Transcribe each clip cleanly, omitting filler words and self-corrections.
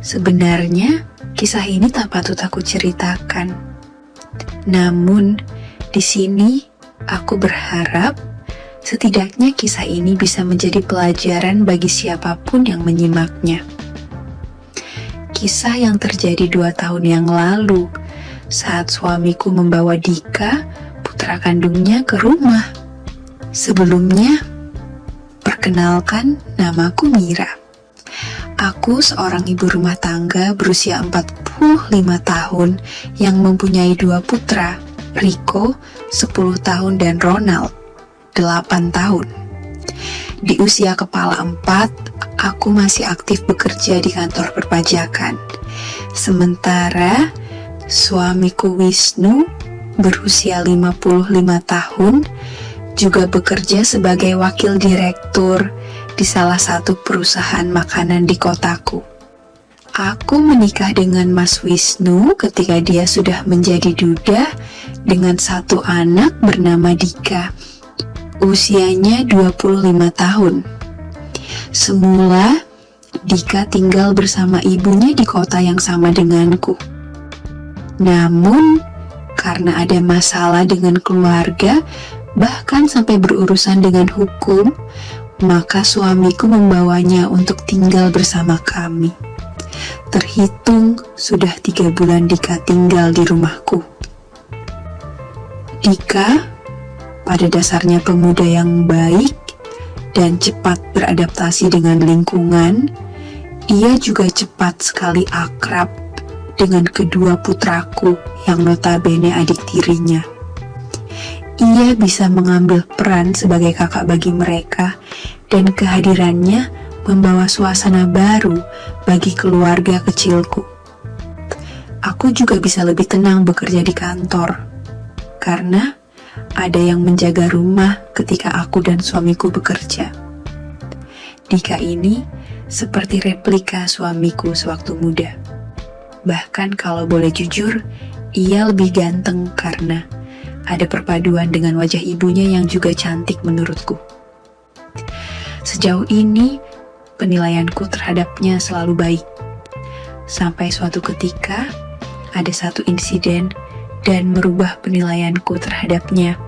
Sebenarnya, kisah ini tak patut aku ceritakan. Namun, di sini aku berharap setidaknya kisah ini bisa menjadi pelajaran bagi siapapun yang menyimaknya. Kisah yang terjadi 2 tahun yang lalu saat suamiku membawa Dika, putra kandungnya, ke rumah. Sebelumnya, perkenalkan, namaku Mira. Aku seorang ibu rumah tangga berusia 45 tahun yang mempunyai 2 putra, Rico 10 tahun dan Ronald 8 tahun. Di usia kepala 4, aku masih aktif bekerja di kantor perpajakan. Sementara suamiku Wisnu berusia 55 tahun juga bekerja sebagai wakil direktur di salah satu perusahaan makanan di kotaku. Aku menikah dengan Mas Wisnu ketika dia sudah menjadi duda dengan 1 anak bernama Dika. Usianya 25 tahun. Semula, Dika tinggal bersama ibunya di kota yang sama denganku. Namun, karena ada masalah dengan keluarga, bahkan sampai berurusan dengan hukum, maka suamiku membawanya untuk tinggal bersama kami. Terhitung sudah 3 bulan Dika tinggal di rumahku. Dika pada dasarnya pemuda yang baik dan cepat beradaptasi dengan lingkungan. Ia juga cepat sekali akrab dengan kedua putraku yang notabene adik tirinya. Ia bisa mengambil peran sebagai kakak bagi mereka, dan kehadirannya membawa suasana baru bagi keluarga kecilku. Aku juga bisa lebih tenang bekerja di kantor, karena ada yang menjaga rumah ketika aku dan suamiku bekerja. Dika ini seperti replika suamiku sewaktu muda. Bahkan kalau boleh jujur, ia lebih ganteng karena ada perpaduan dengan wajah ibunya yang juga cantik menurutku. Sejauh ini, penilaianku terhadapnya selalu baik. Sampai suatu ketika, ada satu insiden dan merubah penilaianku terhadapnya.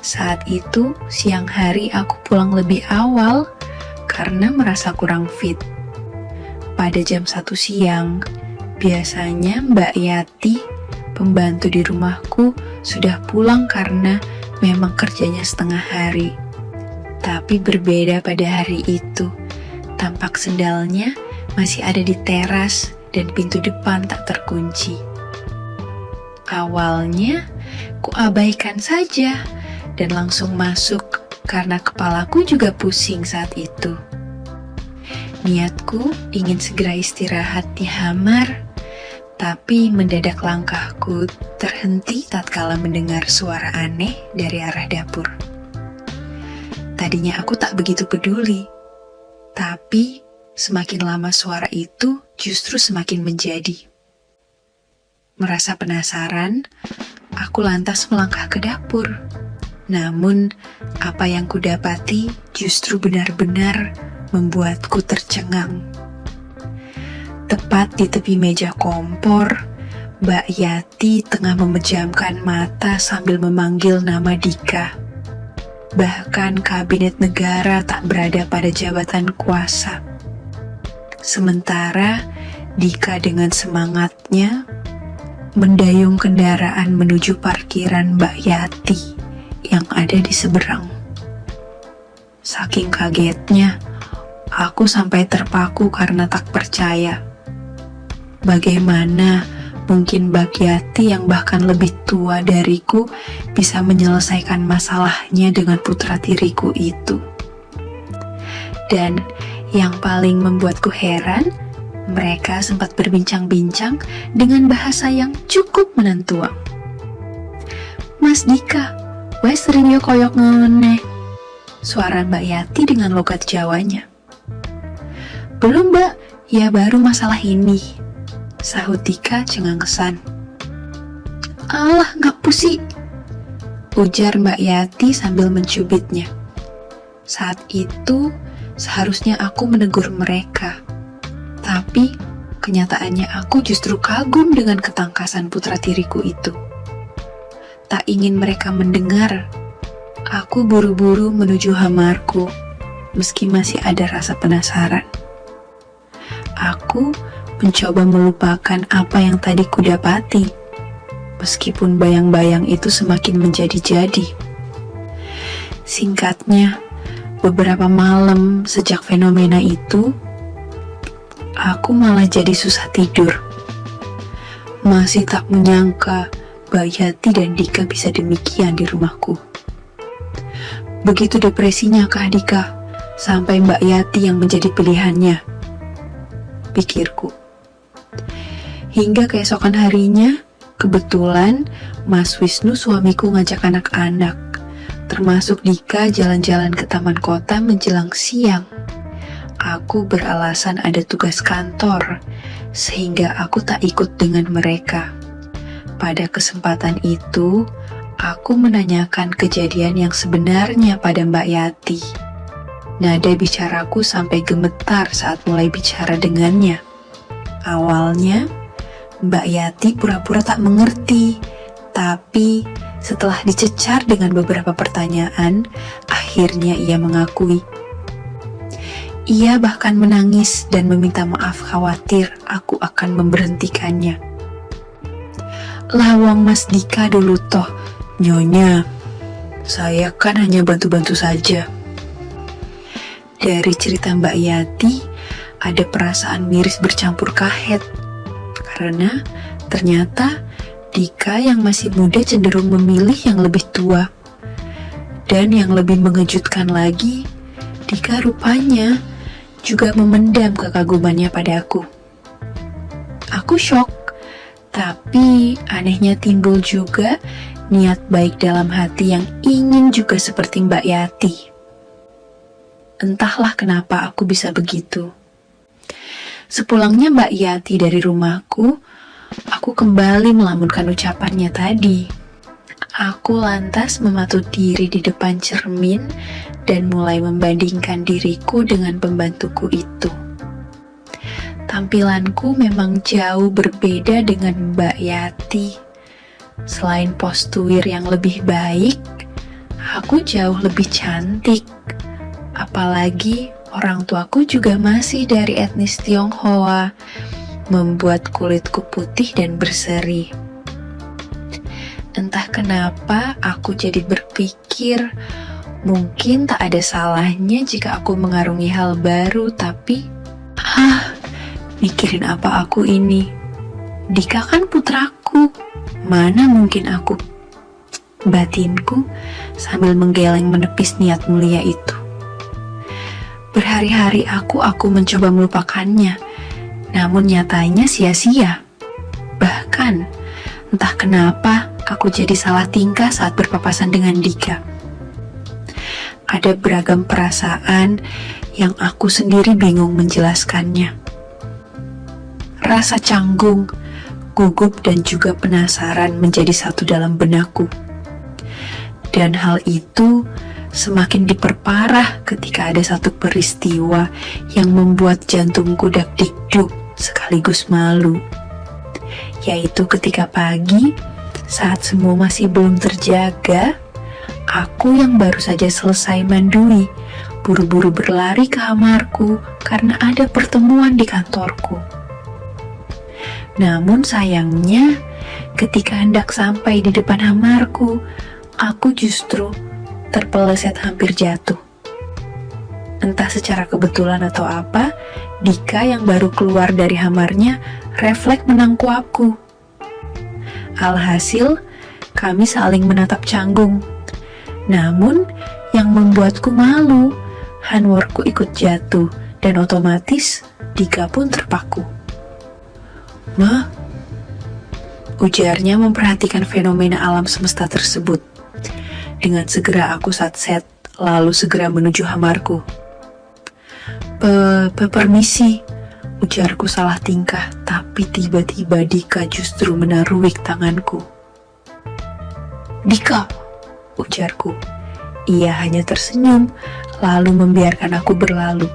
Saat itu, siang hari aku pulang lebih awal karena merasa kurang fit. Pada jam 1 siang, biasanya Mbak Yati, pembantu di rumahku, sudah pulang karena memang kerjanya setengah hari. Tapi berbeda pada hari itu, tampak sendalnya masih ada di teras dan pintu depan tak terkunci. Awalnya, kuabaikan saja dan langsung masuk karena kepalaku juga pusing saat itu. Niatku ingin segera istirahat di kamar, tapi mendadak langkahku terhenti tatkala mendengar suara aneh dari arah dapur. Tadinya aku tak begitu peduli, tapi semakin lama suara itu justru semakin menjadi. Merasa penasaran, aku lantas melangkah ke dapur. Namun, apa yang kudapati justru benar-benar membuatku tercengang. Tepat di tepi meja kompor, Mbak Yati tengah memejamkan mata sambil memanggil nama Dika. Bahkan kabinet negara tak berada pada jabatan kuasa. Sementara Dika dengan semangatnya mendayung kendaraan menuju parkiran Mbak Yati yang ada di seberang. Saking kagetnya, aku sampai terpaku karena tak percaya. Bagaimana mungkin Mbak Yati yang bahkan lebih tua dariku bisa menyelesaikan masalahnya dengan putra tiriku itu? Dan yang paling membuatku heran, mereka sempat berbincang-bincang dengan bahasa yang cukup menentuang. "Mas Dika, wes rinyo koyok ngene," suara Mbak Yati dengan logat Jawanya. "Belum Mbak, ya baru masalah ini," sahut Dika cengengesan. "Alah, gak pusi," ujar Mbak Yati sambil mencubitnya. Saat itu, seharusnya aku menegur mereka. Tapi Tapi kenyataannya aku justru kagum dengan ketangkasan putra tiriku itu. Tak ingin mereka mendengar, aku buru-buru menuju hamarku, meski masih ada rasa penasaran. Aku mencoba melupakan apa yang tadi kudapati, meskipun bayang-bayang itu semakin menjadi-jadi. Singkatnya, beberapa malam sejak fenomena itu, aku malah jadi susah tidur. Masih tak menyangka Mbak Yati dan Dika bisa demikian di rumahku. Begitu depresinya Kak Dika, sampai Mbak Yati yang menjadi pilihannya, pikirku. Hingga keesokan harinya, kebetulan Mas Wisnu suamiku ngajak anak-anak, termasuk Dika, jalan-jalan ke taman kota menjelang siang. Aku beralasan ada tugas kantor, sehingga aku tak ikut dengan mereka. Pada kesempatan itu, aku menanyakan kejadian yang sebenarnya pada Mbak Yati. Nada bicaraku sampai gemetar saat mulai bicara dengannya. Awalnya, Mbak Yati pura-pura tak mengerti, tapi setelah dicecar dengan beberapa pertanyaan, akhirnya ia mengakui. Ia bahkan menangis dan meminta maaf khawatir aku akan memberhentikannya. Lawang Mas Dika dulu toh, Nyonya. Saya kan hanya bantu-bantu saja. Dari cerita Mbak Yati, ada perasaan miris bercampur kahet. Karena ternyata Dika yang masih muda cenderung memilih yang lebih tua. Dan yang lebih mengejutkan lagi, Dika rupanya juga memendam kekagumannya padaku. Aku shock, tapi anehnya timbul juga niat baik dalam hati yang ingin juga seperti Mbak Yati. Entahlah kenapa aku bisa begitu. Sepulangnya Mbak Yati dari rumahku, aku kembali melamunkan ucapannya tadi. Aku lantas mematut diri di depan cermin dan mulai membandingkan diriku dengan pembantuku itu. Tampilanku memang jauh berbeda dengan Mbak Yati. Selain postur yang lebih baik, aku jauh lebih cantik. Apalagi orang tuaku juga masih dari etnis Tionghoa, membuat kulitku putih dan berseri. Entah kenapa aku jadi berpikir, mungkin tak ada salahnya jika aku mengarungi hal baru, tapi mikirin apa aku ini? Dika kan putraku, mana mungkin aku? Batinku sambil menggeleng menepis niat mulia itu. Berhari-hari aku mencoba melupakannya, namun nyatanya sia-sia. Bahkan, entah kenapa aku jadi salah tingkah saat berpapasan dengan Dika. Ada beragam perasaan yang aku sendiri bingung menjelaskannya. Rasa canggung, gugup dan juga penasaran menjadi satu dalam benakku. Dan hal itu semakin diperparah ketika ada satu peristiwa yang membuat jantungku dak-dikduk sekaligus malu. Yaitu ketika pagi, saat semua masih belum terjaga, aku yang baru saja selesai mandui, buru-buru berlari ke kamarku karena ada pertemuan di kantorku. Namun sayangnya, ketika hendak sampai di depan kamarku, aku justru terpeleset hampir jatuh. Entah secara kebetulan atau apa, Dika yang baru keluar dari kamarnya refleks menangkap aku. Alhasil, kami saling menatap canggung. Namun, yang membuatku malu, handworkku ikut jatuh dan otomatis Dika pun terpaku. "Ma," ujarnya memperhatikan fenomena alam semesta tersebut. Dengan segera aku satset, lalu segera menuju kamarku. Permisi, ujarku salah tingkah, tapi tiba-tiba Dika justru menaruik tanganku. "Dika," ujarku. Ia hanya tersenyum, lalu membiarkan aku berlalu.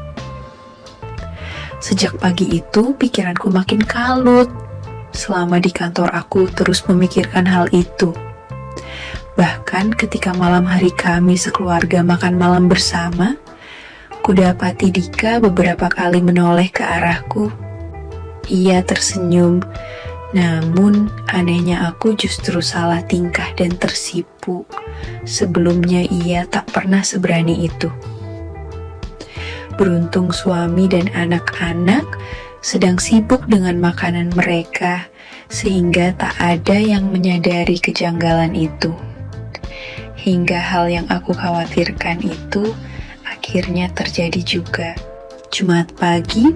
Sejak pagi itu, pikiranku makin kalut. Selama di kantor aku terus memikirkan hal itu. Bahkan ketika malam hari kami sekeluarga makan malam bersama, kudapati Dika beberapa kali menoleh ke arahku. Ia tersenyum, namun anehnya aku justru salah tingkah dan tersipu. Sebelumnya ia tak pernah seberani itu. Beruntung suami dan anak-anak sedang sibuk dengan makanan mereka, sehingga tak ada yang menyadari kejanggalan itu. Hingga hal yang aku khawatirkan itu akhirnya terjadi juga. Jumat pagi,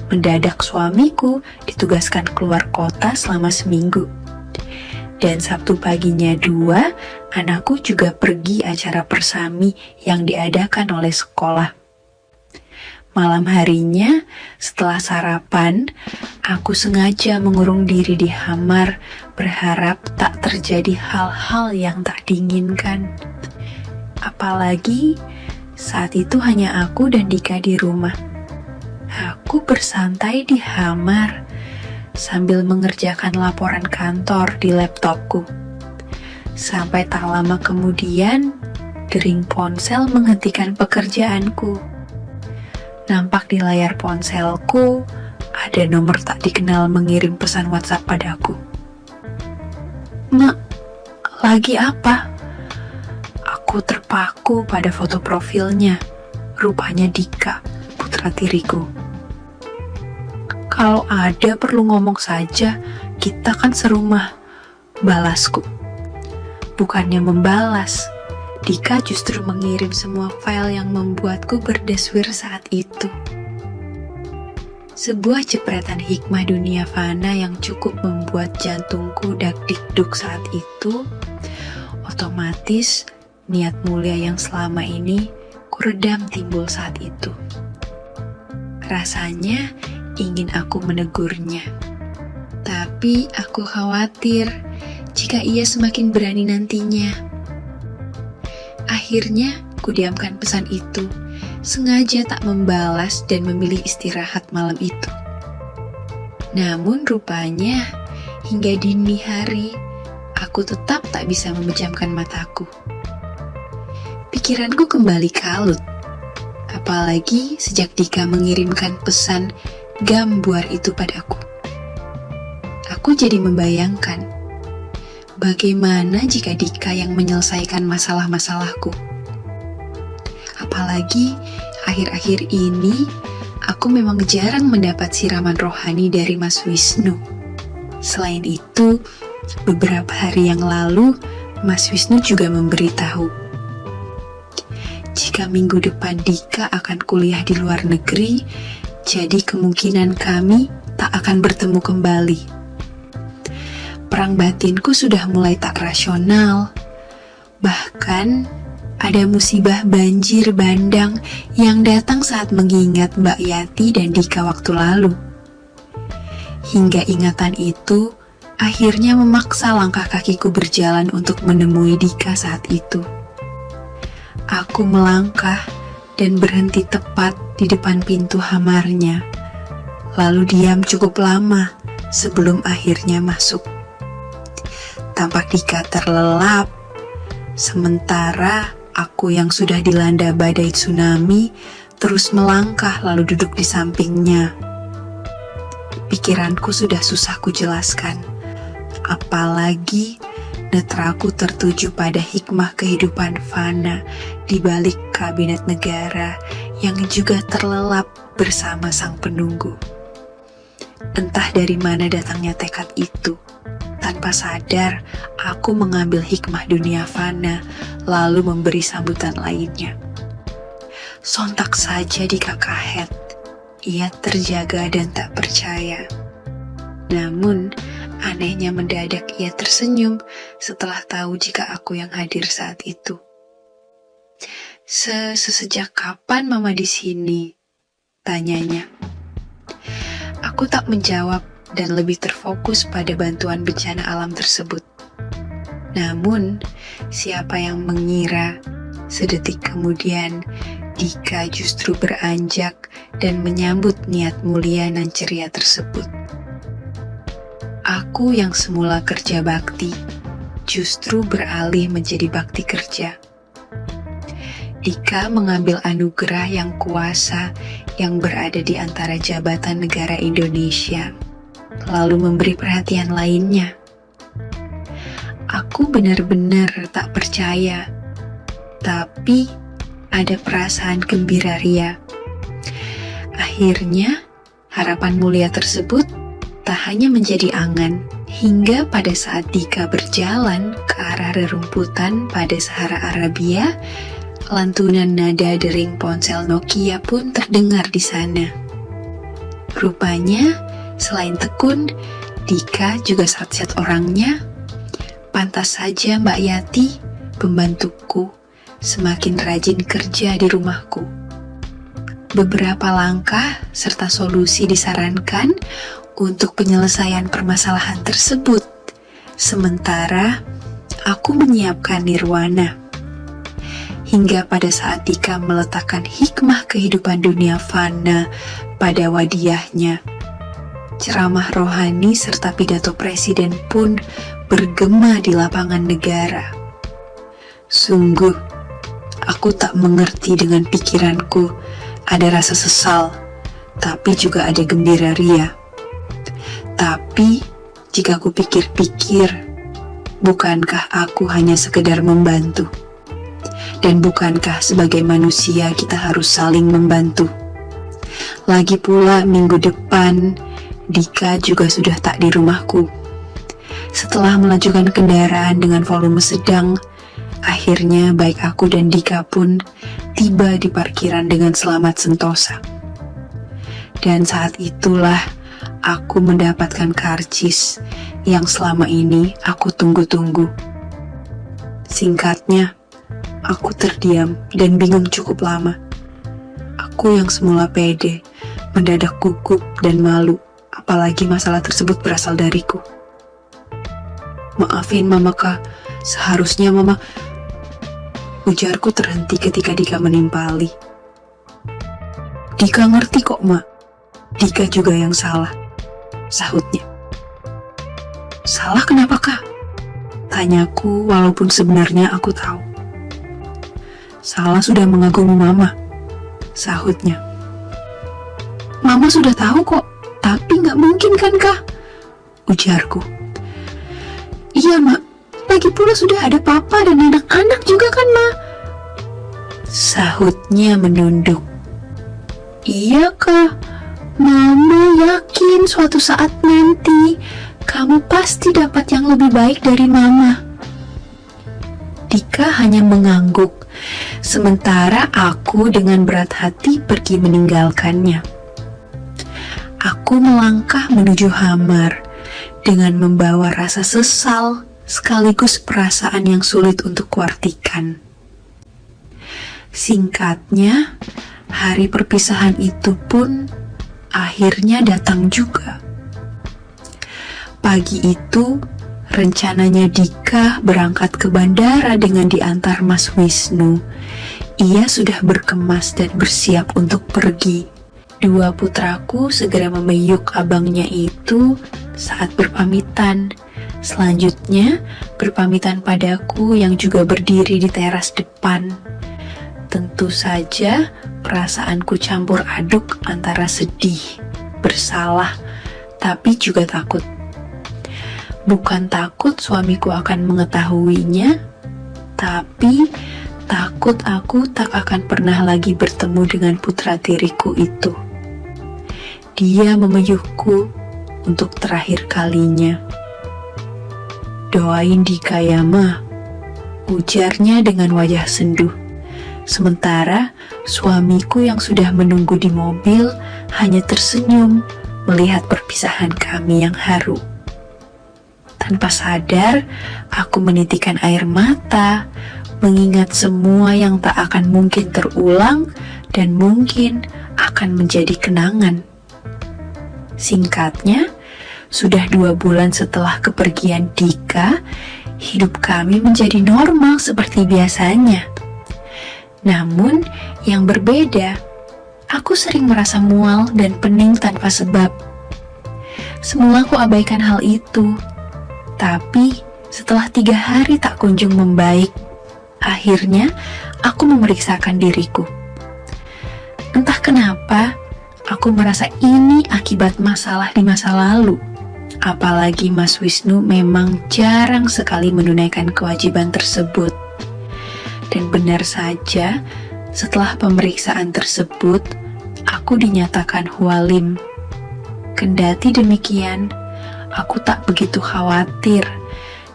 mendadak suamiku ditugaskan keluar kota selama seminggu. Dan Sabtu paginya 2, anakku juga pergi acara persami yang diadakan oleh sekolah. Malam harinya, setelah sarapan, aku sengaja mengurung diri di kamar, berharap tak terjadi hal-hal yang tak diinginkan. Apalagi saat itu hanya aku dan Dika di rumah. Aku bersantai di kamar sambil mengerjakan laporan kantor di laptopku. Sampai tak lama kemudian, dering ponsel menghentikan pekerjaanku. Nampak di layar ponselku, ada nomor tak dikenal mengirim pesan WhatsApp padaku. "Mak, lagi apa?" Aku terpaku pada foto profilnya. Rupanya Dika, putra tiriku. "Kalau ada perlu ngomong saja, kita kan serumah," balasku. Bukannya membalas, Dika justru mengirim semua file yang membuatku berdeswir saat itu. Sebuah jepretan hikmah dunia fana yang cukup membuat jantungku dak-dikduk saat itu. Otomatis niat mulia yang selama ini kuredam timbul saat itu. Rasanya ingin aku menegurnya. Tapi aku khawatir jika ia semakin berani nantinya. Akhirnya, kudiamkan pesan itu, sengaja tak membalas dan memilih istirahat malam itu. Namun rupanya, hingga dini hari, aku tetap tak bisa memejamkan mataku. Pikiranku kembali kalut, apalagi sejak Dika mengirimkan pesan gambuar itu padaku. Aku jadi membayangkan, bagaimana jika Dika yang menyelesaikan masalah-masalahku? Apalagi akhir-akhir ini aku memang jarang mendapat siraman rohani dari Mas Wisnu. Selain itu, beberapa hari yang lalu Mas Wisnu juga memberitahu jika minggu depan Dika akan kuliah di luar negeri, jadi kemungkinan kami tak akan bertemu kembali. Perang batinku sudah mulai tak rasional. Bahkan ada musibah banjir bandang yang datang saat mengingat Mbak Yati dan Dika waktu lalu. Hingga ingatan itu akhirnya memaksa langkah kakiku berjalan untuk menemui Dika saat itu. Aku melangkah dan berhenti tepat di depan pintu kamarnya. Lalu diam cukup lama sebelum akhirnya masuk. Tampak Dika terlelap, sementara aku yang sudah dilanda badai tsunami terus melangkah lalu duduk di sampingnya. Pikiranku sudah susah kujelaskan, apalagi netraku tertuju pada hikmah kehidupan fana di balik kabinet negara yang juga terlelap bersama sang penunggu. Entah dari mana datangnya tekad itu. Tanpa sadar, aku mengambil hikmah dunia fana, lalu memberi sambutan lainnya. Sontak saja Dika kahet. Ia terjaga dan tak percaya. Namun, anehnya mendadak ia tersenyum setelah tahu jika aku yang hadir saat itu. Sejak kapan Mama di sini? Tanyanya. Aku tak menjawab dan lebih terfokus pada bantuan bencana alam tersebut. Namun, siapa yang mengira sedetik kemudian Dika justru beranjak dan menyambut niat mulia nan ceria tersebut. Aku yang semula kerja bakti, justru beralih menjadi bakti kerja. Dika mengambil anugerah yang kuasa yang berada di antara jabatan negara Indonesia, lalu memberi perhatian lainnya. Aku benar-benar tak percaya, tapi ada perasaan gembira ria. Akhirnya, harapan mulia tersebut tak hanya menjadi angan, hingga pada saat Dika berjalan ke arah rerumputan pada Sahara Arabia, lantunan nada dering ponsel Nokia pun terdengar di sana. Rupanya, selain tekun, Dika juga sat-sat orangnya. Pantas saja Mbak Yati, pembantuku, semakin rajin kerja di rumahku. Beberapa langkah serta solusi disarankan untuk penyelesaian permasalahan tersebut. Sementara aku menyiapkan nirwana. Hingga pada saat Dika meletakkan hikmah kehidupan dunia fana pada wadiyahnya, ceramah rohani serta pidato presiden pun bergema di lapangan negara. Sungguh, aku tak mengerti dengan pikiranku. Ada rasa sesal, tapi juga ada gembira ria. Tapi, jika aku pikir-pikir, bukankah aku hanya sekedar membantu? Dan bukankah sebagai manusia kita harus saling membantu? Lagi pula minggu depan, Dika juga sudah tak di rumahku. Setelah melajukan kendaraan dengan volume sedang, akhirnya baik aku dan Dika pun tiba di parkiran dengan selamat sentosa. Dan saat itulah aku mendapatkan karcis yang selama ini aku tunggu-tunggu. Singkatnya, aku terdiam dan bingung cukup lama. Aku yang semula pede, mendadak gugup dan malu, apalagi masalah tersebut berasal dariku. Maafin Mama Kak, seharusnya Mama... Ujarku terhenti ketika Dika menimpali. Dika ngerti kok, Mak. Dika juga yang salah, sahutnya. Salah kenapa, Kak? Tanyaku walaupun sebenarnya aku tahu. Salah sudah mengagumi Mama, sahutnya. Mama sudah tahu kok, tapi nggak mungkin kan, Kak? Ujarku. Iya, Mak. Lagi pula sudah ada papa dan anak-anak juga kan, Ma? Sahutnya menunduk. Iya, Kak. Mama yakin suatu saat nanti kamu pasti dapat yang lebih baik dari Mama. Dika hanya mengangguk, sementara aku dengan berat hati pergi meninggalkannya. Aku melangkah menuju Hamar dengan membawa rasa sesal sekaligus perasaan yang sulit untuk kuartikan. Singkatnya, hari perpisahan itu pun akhirnya datang juga. Pagi itu, rencananya Dika berangkat ke bandara dengan diantar Mas Wisnu. Ia sudah berkemas dan bersiap untuk pergi. Dua putraku segera memeyuk abangnya itu saat berpamitan. Selanjutnya, berpamitan padaku yang juga berdiri di teras depan. Tentu saja, perasaanku campur aduk antara sedih, bersalah, tapi juga takut. Bukan takut suamiku akan mengetahuinya, tapi takut aku tak akan pernah lagi bertemu dengan putra tiriku itu. Dia memeyuhku untuk terakhir kalinya. Doain Dika ya, Ma, ujarnya dengan wajah senduh. Sementara suamiku yang sudah menunggu di mobil hanya tersenyum melihat perpisahan kami yang haru. Tanpa sadar, aku menitikan air mata, mengingat semua yang tak akan mungkin terulang dan mungkin akan menjadi kenangan. Singkatnya, sudah 2 bulan setelah kepergian Dika, hidup kami menjadi normal seperti biasanya. Namun, yang berbeda, aku sering merasa mual dan pening tanpa sebab. Semula aku abaikan hal itu, tapi setelah 3 hari tak kunjung membaik, akhirnya aku memeriksakan diriku. Entah kenapa, aku merasa ini akibat masalah di masa lalu. Apalagi Mas Wisnu memang jarang sekali menunaikan kewajiban tersebut. Dan benar saja, setelah pemeriksaan tersebut, aku dinyatakan hualim. Kendati demikian, aku tak begitu khawatir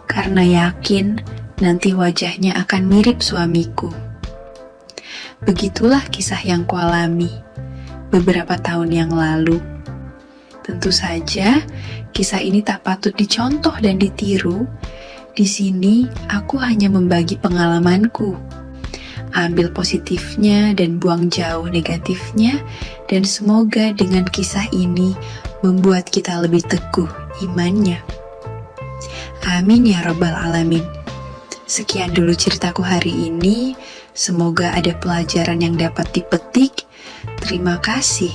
karena yakin nanti wajahnya akan mirip suamiku. Begitulah kisah yang kualami beberapa tahun yang lalu. Tentu saja, kisah ini tak patut dicontoh dan ditiru. Di sini, aku hanya membagi pengalamanku. Ambil positifnya dan buang jauh negatifnya, dan semoga dengan kisah ini membuat kita lebih teguh imannya. Amin ya Rabbal Alamin. Sekian dulu ceritaku hari ini. Semoga ada pelajaran yang dapat dipetik. Terima kasih.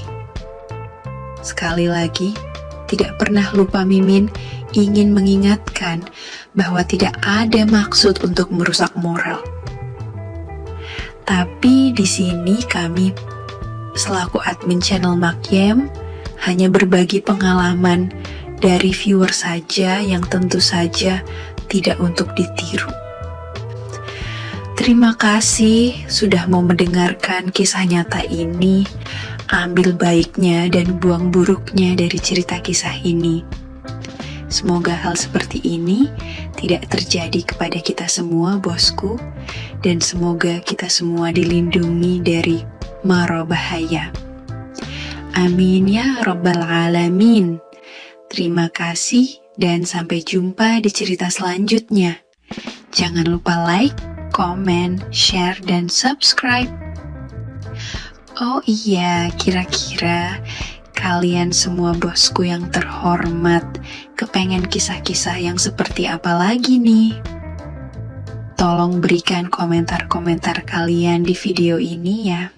Sekali lagi, tidak pernah lupa Mimin ingin mengingatkan bahwa tidak ada maksud untuk merusak moral. Tapi di sini kami selaku admin channel Makyem hanya berbagi pengalaman dari viewer saja yang tentu saja tidak untuk ditiru. Terima kasih sudah mau mendengarkan kisah nyata ini. Ambil baiknya dan buang buruknya dari cerita kisah ini. Semoga hal seperti ini tidak terjadi kepada kita semua, bosku, dan semoga kita semua dilindungi dari mara bahaya. Amin ya Rabbal Alamin. Terima kasih dan sampai jumpa di cerita selanjutnya. Jangan lupa like, komen, share, dan subscribe. Oh iya, kira-kira kalian semua bosku yang terhormat kepengen kisah-kisah yang seperti apa lagi nih? Tolong berikan komentar-komentar kalian di video ini ya.